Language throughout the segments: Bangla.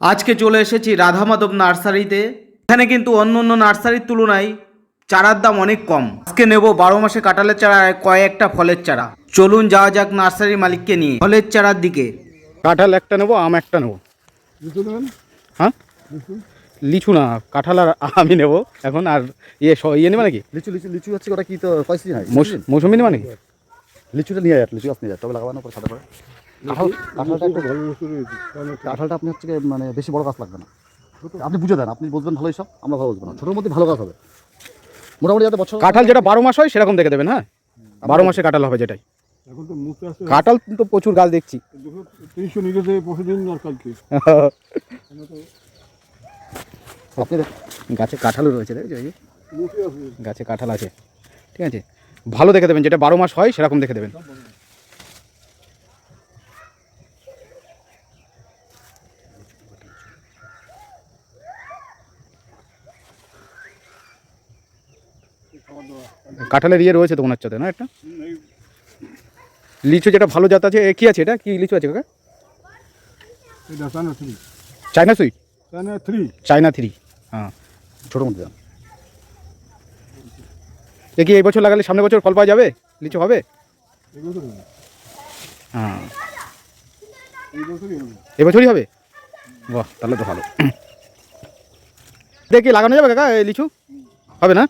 আজকে চলে এসেছি রাধা মাধব নার্সারিতে। এখানে কিন্তু অন্য অন্য নার্সারির তুলনায় চারার দাম অনেক কম। আজকে নেব 12 মাসে কাঁঠালের চারা আর কয়েকটা ফলের চারা। চলুন যাওয়া যাক নার্সারির মালিককে নিয়ে ফলের চারার দিকে। কাঁঠাল একটা নেবো, আম একটা নেবো। লিচু নেবেন? হ্যাঁ, লিচু না, কাঁঠাল আর আমি নেবো এখন। আর ইয়ে নেবে নাকি? লিচু লিচু লিচু হচ্ছে ওটা কি তো কয়সি হয়? মৌসুমি নেবে নাকি? লিচুটা নিয়ে যান, লিচু আপনি যান তবে লাগাবানোর পর সাদা পরে কাঁঠালটা একটু কাঁঠালটা আপনি হচ্ছে মানে বেশি বড় গাছ লাগবে না, আপনি বুঝে দেন, আপনি বুঝবেন ভালোই সব, আমরা ভালো বুঝবো না। ছোটোর মধ্যে ভালো গাছ হবে মোটামুটি, যাতে বছর কাঁঠাল যেটা 12 মাস হয় সেরকম দেখে দেবেন। হ্যাঁ, 12 মাসে কাঁঠাল হবে যেটাই। এখন তো মুখে আসছে কাঁঠাল তো প্রচুর গাছ দেখছি। 300 নিয়ে গেছে পরশুদিন আর কালকে। আপনি গাছে কাঁঠালও রয়েছে, দেখছো এই যে মুখে আসছে গাছে কাঁঠাল আছে। ঠিক আছে, ভালো দেখে দেবেন, যেটা 12 মাস হয় সেরকম দেখে দেবেন। কাঁঠালের ইয়ে রয়েছে তো মনে হচ্ছে না একটা। লিচু যেটা ভালো জাত আছে, কি আছে এটা, কি লিচু আছে কাকা? এটা China 3, China sweet, China 3। China 3। হ্যাঁ, ছোটোর মধ্যে যান। এ কি এই বছর লাগালে সামনে বছর ফল পাওয়া যাবে? লিচু হবে? এই বছর হবে, হ্যাঁ, এই বছরই হবে। এবছরই হবে। বাহ, তাহলে তো ভালো। দেখি লাগানো যাবে কাকা এই লিচু? হবে না?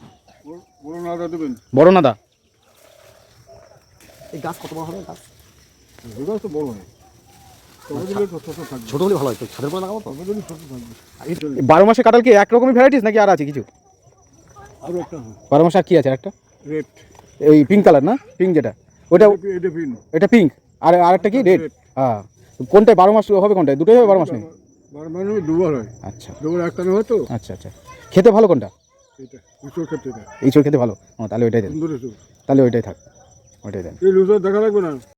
বড় নাদা দেবেন? বড় নাদা। এই গাছ কত বড় হবে গাছ? ওটা তো বড় হয়, তবে দিলে তো ছোট থাকবে। ছোটো হলে ভালো হয়, তো ছাদের পরে লাগাবো তো। তবে দিলে ছোট থাকবে। 12 মাসে কাঁঠাল কি একরকমই ভ্যারাইটিস নাকি আর আছে কিছু? আরও একটা হয় 12 মাসে আর কি আছে? একটা রেড, এই পিঙ্ক কালার না, পিঙ্ক যেটা ওটা, এটা পিন। এটা পিঙ্ক। আর আরেকটা কি রেড? হ্যাঁ, কোনটায় 12 মাস হবে, কোনটায় দুটোই হবে 12 মাস নেই? 12 মানে দুবার হয়, আচ্ছা দুবার একটা না হয় তো। আচ্ছা আচ্ছা, খেতে ভালো কোনটা? এটা লিচুর ক্ষেত্রে এটা এই চোর খেতে ভালো। ও, তাহলে ওইটাই দেন, সুন্দর লিচু। তাহলে ওইটাই থাক, ওইটাই দেন। এই লিচু দেখা লাগবে না।